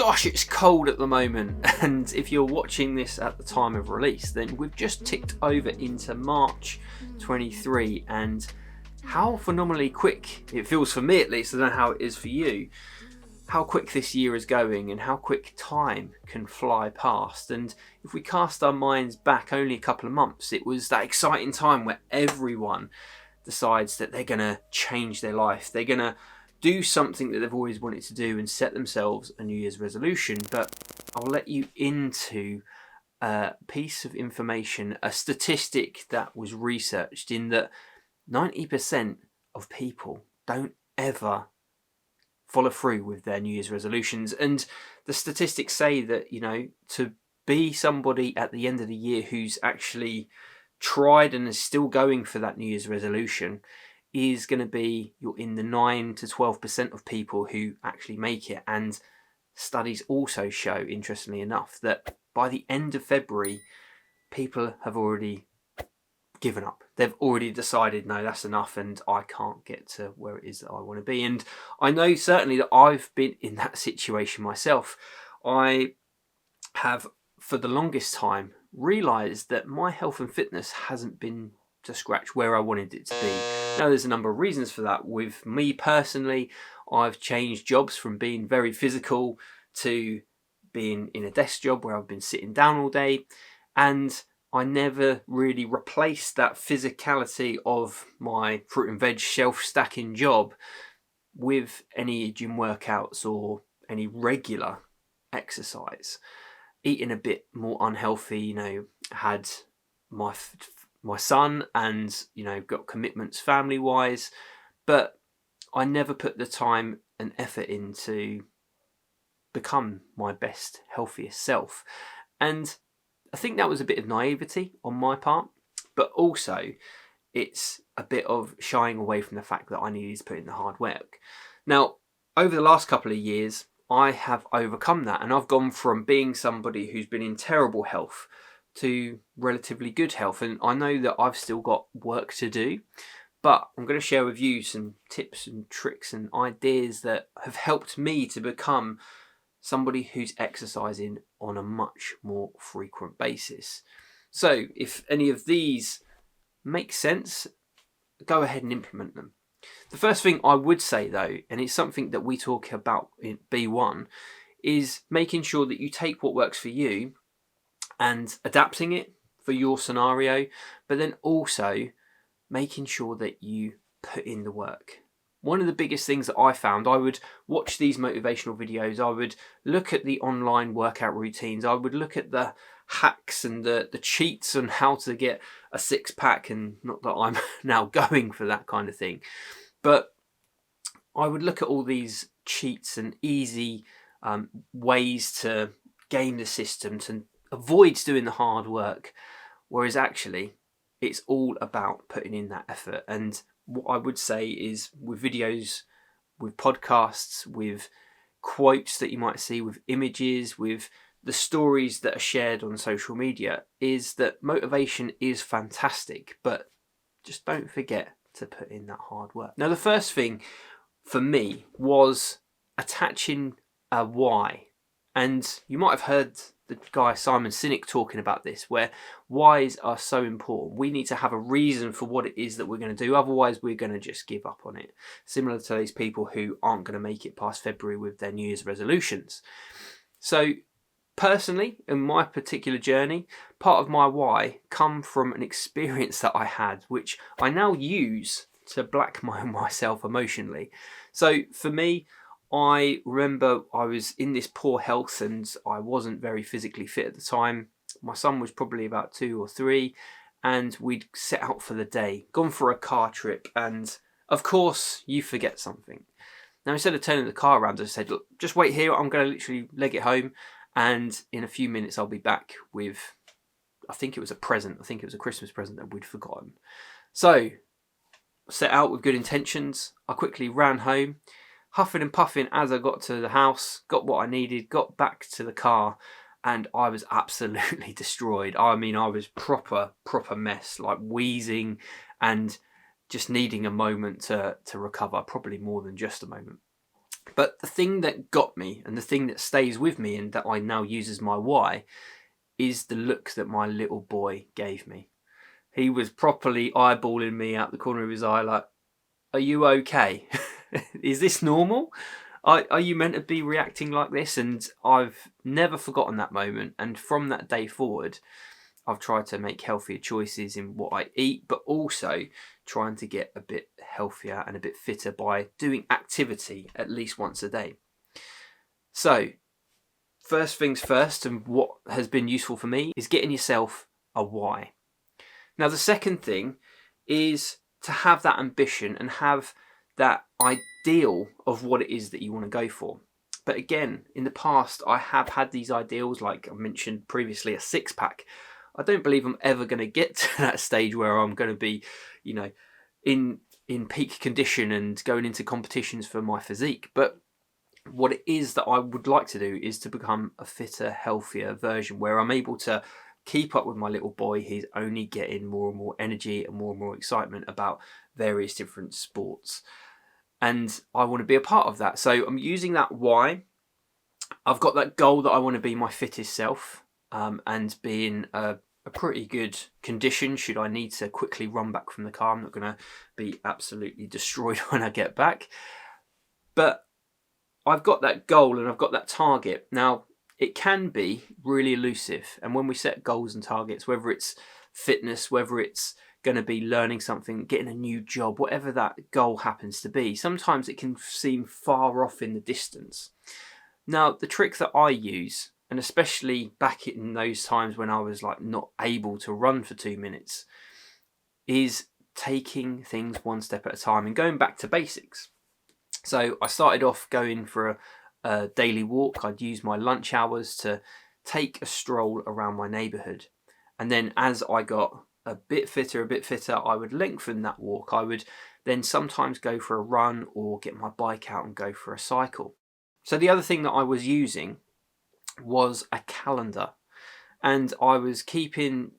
gosh, it's cold at the moment. And if you're watching this at the time of release, then we've just ticked over into March 23, and how phenomenally quick it feels for me, at least. I don't know how it is for you, how quick this year is going and how quick time can fly past. And if we cast our minds back only a couple of months, it was that exciting time where everyone decides that they're going to change their life. They're going to do something that they've always wanted to do and set themselves a New Year's resolution. But I'll let you into a piece of information, a statistic that was researched, in that 90% of people don't ever follow through with their New Year's resolutions. And the statistics say that, you know, to be somebody at the end of the year who's actually tried and is still going for that New Year's resolution is going to be, you're in the 9 to 12% of people who actually make it. And studies also show, interestingly enough, that by the end of February, people have already given up. They've already decided, no, that's enough, and I can't get to where it is that I want to be. And I know certainly that I've been in that situation myself. I have, for the longest time, realised that my health and fitness hasn't been to scratch where I wanted it to be. Now, there's a number of reasons for that. With me personally, I've changed jobs from being very physical to being in a desk job where I've been sitting down all day, and I never really replaced that physicality of my fruit and veg shelf stacking job with any gym workouts or any regular exercise. Eating a bit more unhealthy, you know, had my son and, you know, got commitments family wise, but I never put the time and effort in to become my best, healthiest self. And I think that was a bit of naivety on my part, but also it's a bit of shying away from the fact that I needed to put in the hard work. Now, over the last couple of years, I have overcome that, and I've gone from being somebody who's been in terrible health to relatively good health. And I know that I've still got work to do, but I'm going to share with you some tips and tricks and ideas that have helped me to become somebody who's exercising on a much more frequent basis. So if any of these make sense, go ahead and implement them. The first thing I would say, though, and it's something that we talk about in B1, is making sure that you take what works for you and adapting it for your scenario, but then also making sure that you put in the work. One of the biggest things that I found, I would watch these motivational videos, I would look at the online workout routines, I would look at the hacks and the cheats on how to get a six-pack, and not that I'm now going for that kind of thing, but I would look at all these cheats and easy ways to game the system, to avoid doing the hard work, whereas actually it's all about putting in that effort. And what I would say is, with videos, with podcasts, with quotes that you might see, with images, with the stories that are shared on social media, is that motivation is fantastic, but just don't forget to put in that hard work. Now, the first thing for me was attaching a why. And you might have heard the guy Simon Sinek talking about this, where whys are so important. We need to have a reason for what it is that we're going to do, otherwise we're going to just give up on it. Similar to these people who aren't going to make it past February with their New Year's resolutions. So personally, in my particular journey, part of my why come from an experience that I had, which I now use to blackmail myself emotionally. So for me, I remember I was in this poor health and I wasn't very physically fit at the time. My son was probably about 2 or 3, and we'd set out for the day, gone for a car trip, and of course you forget something. Now, instead of turning the car around, I said, look, just wait here, I'm going to literally leg it home, and in a few minutes I'll be back with, I think it was a present, I think it was a Christmas present that we'd forgotten. So, set out with good intentions. I quickly ran home, huffing and puffing as I got to the house, got what I needed, got back to the car, and I was absolutely destroyed. I mean, I was proper mess, like wheezing and just needing a moment to recover, probably more than just a moment. But the thing that got me, and the thing that stays with me and that I now use as my why, is the look that my little boy gave me. He was properly eyeballing me out the corner of his eye like, are you okay? Is this normal? Are you meant to be reacting like this? And I've never forgotten that moment. And from that day forward, I've tried to make healthier choices in what I eat, but also trying to get a bit healthier and a bit fitter by doing activity at least once a day. So, first things first, and what has been useful for me, is getting yourself a why. Now, the second thing is to have that ambition and have that ideal of what it is that you want to go for. But again, in the past, I have had these ideals, like I mentioned previously, a six-pack. I don't believe I'm ever going to get to that stage where I'm going to be, in peak condition and going into competitions for my physique. But what it is that I would like to do is to become a fitter, healthier version where I'm able to keep up with my little boy. He's only getting more and more energy and more excitement about various different sports. And I want to be a part of that. So I'm using that why. I've got that goal that I want to be my fittest self, and be in a pretty good condition should I need to quickly run back from the car. I'm not going to be absolutely destroyed when I get back. But I've got that goal and I've got that target. Now, it can be really elusive. And when we set goals and targets, whether it's fitness, whether it's going to be learning something, getting a new job, whatever that goal happens to be, sometimes it can seem far off in the distance. Now, the trick that I use, and especially back in those times when I was like not able to run for 2 minutes, is taking things one step at a time and going back to basics. So I started off going for a daily walk. I'd use my lunch hours to take a stroll around my neighbourhood. And then as I got a bit fitter, I would lengthen that walk. I would then sometimes go for a run or get my bike out and go for a cycle. So the other thing that I was using was a calendar, and I was keeping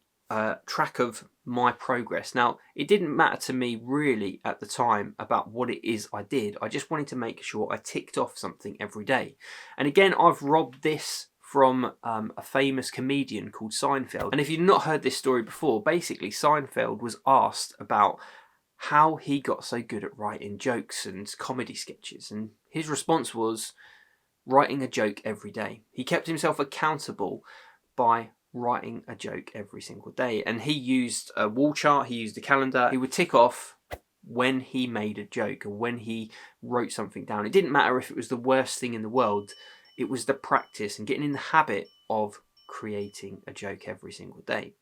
track of my progress. Now, it didn't matter to me really at the time about what it is I did. I just wanted to make sure I ticked off something every day. And again, I've robbed this from a famous comedian called Seinfeld. And if you've not heard this story before, basically Seinfeld was asked about how he got so good at writing jokes and comedy sketches. And his response was writing a joke every day. He kept himself accountable by writing a joke every single day. And he used a wall chart, he used a calendar. He would tick off when he made a joke or when he wrote something down. It didn't matter if it was the worst thing in the world. It was the practice and getting in the habit of creating a joke every single day.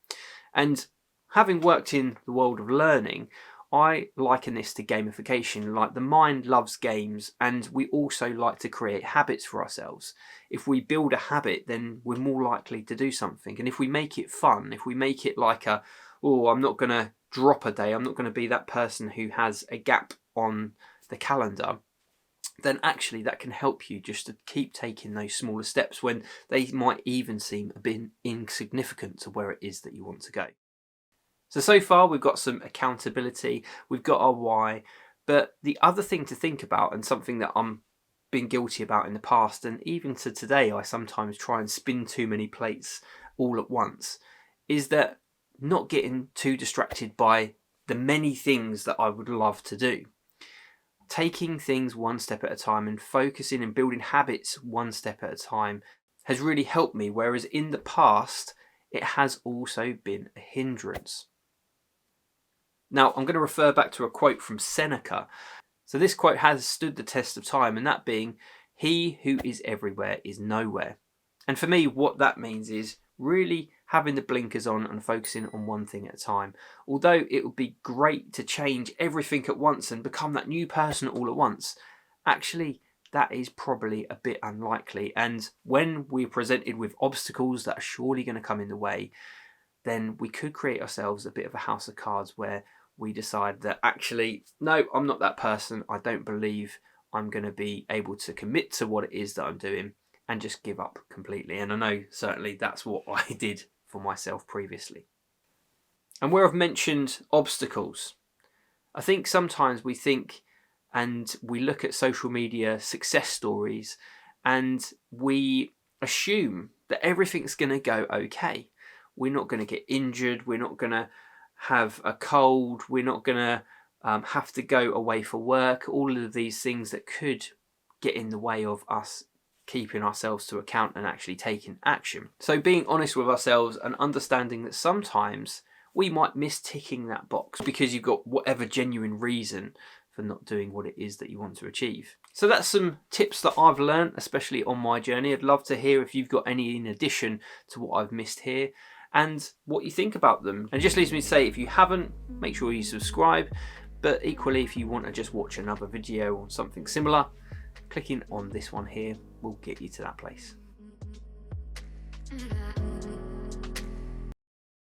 And having worked in the world of learning, I liken this to gamification. Like, the mind loves games, and we also like to create habits for ourselves. If we build a habit, then we're more likely to do something. And if we make it fun, if we make it like I'm not going to drop a day, I'm not going to be that person who has a gap on the calendar, then actually that can help you just to keep taking those smaller steps when they might even seem a bit insignificant to where it is that you want to go. So far we've got some accountability, we've got our why, but the other thing to think about, and something that I'm been guilty about in the past, and even to today I sometimes try and spin too many plates all at once, is that not getting too distracted by the many things that I would love to do. Taking things one step at a time and focusing and building habits one step at a time has really helped me, whereas in the past it has also been a hindrance. Now, I'm going to refer back to a quote from Seneca. So this quote has stood the test of time, and that being, "He who is everywhere is nowhere." And for me, what that means is really having the blinkers on and focusing on one thing at a time. Although it would be great to change everything at once and become that new person all at once, actually that is probably a bit unlikely. And when we're presented with obstacles that are surely going to come in the way, then we could create ourselves a bit of a house of cards where we decide that actually, no, I'm not that person. I don't believe I'm going to be able to commit to what it is that I'm doing, and just give up completely. And I know certainly that's what I did for myself previously. And where I've mentioned obstacles, I think sometimes we think and we look at social media success stories and we assume that everything's going to go okay. We're not going to get injured, we're not going to have a cold, we're not going to have to go away for work, all of these things that could get in the way of us keeping ourselves to account and actually taking action. So being honest with ourselves and understanding that sometimes we might miss ticking that box because you've got whatever genuine reason for not doing what it is that you want to achieve. So that's some tips that I've learned, especially on my journey. I'd love to hear if you've got any in addition to what I've missed here and what you think about them. And it just leaves me to say, if you haven't, make sure you subscribe. But equally, if you want to just watch another video on something similar, clicking on this one here will get you to that place.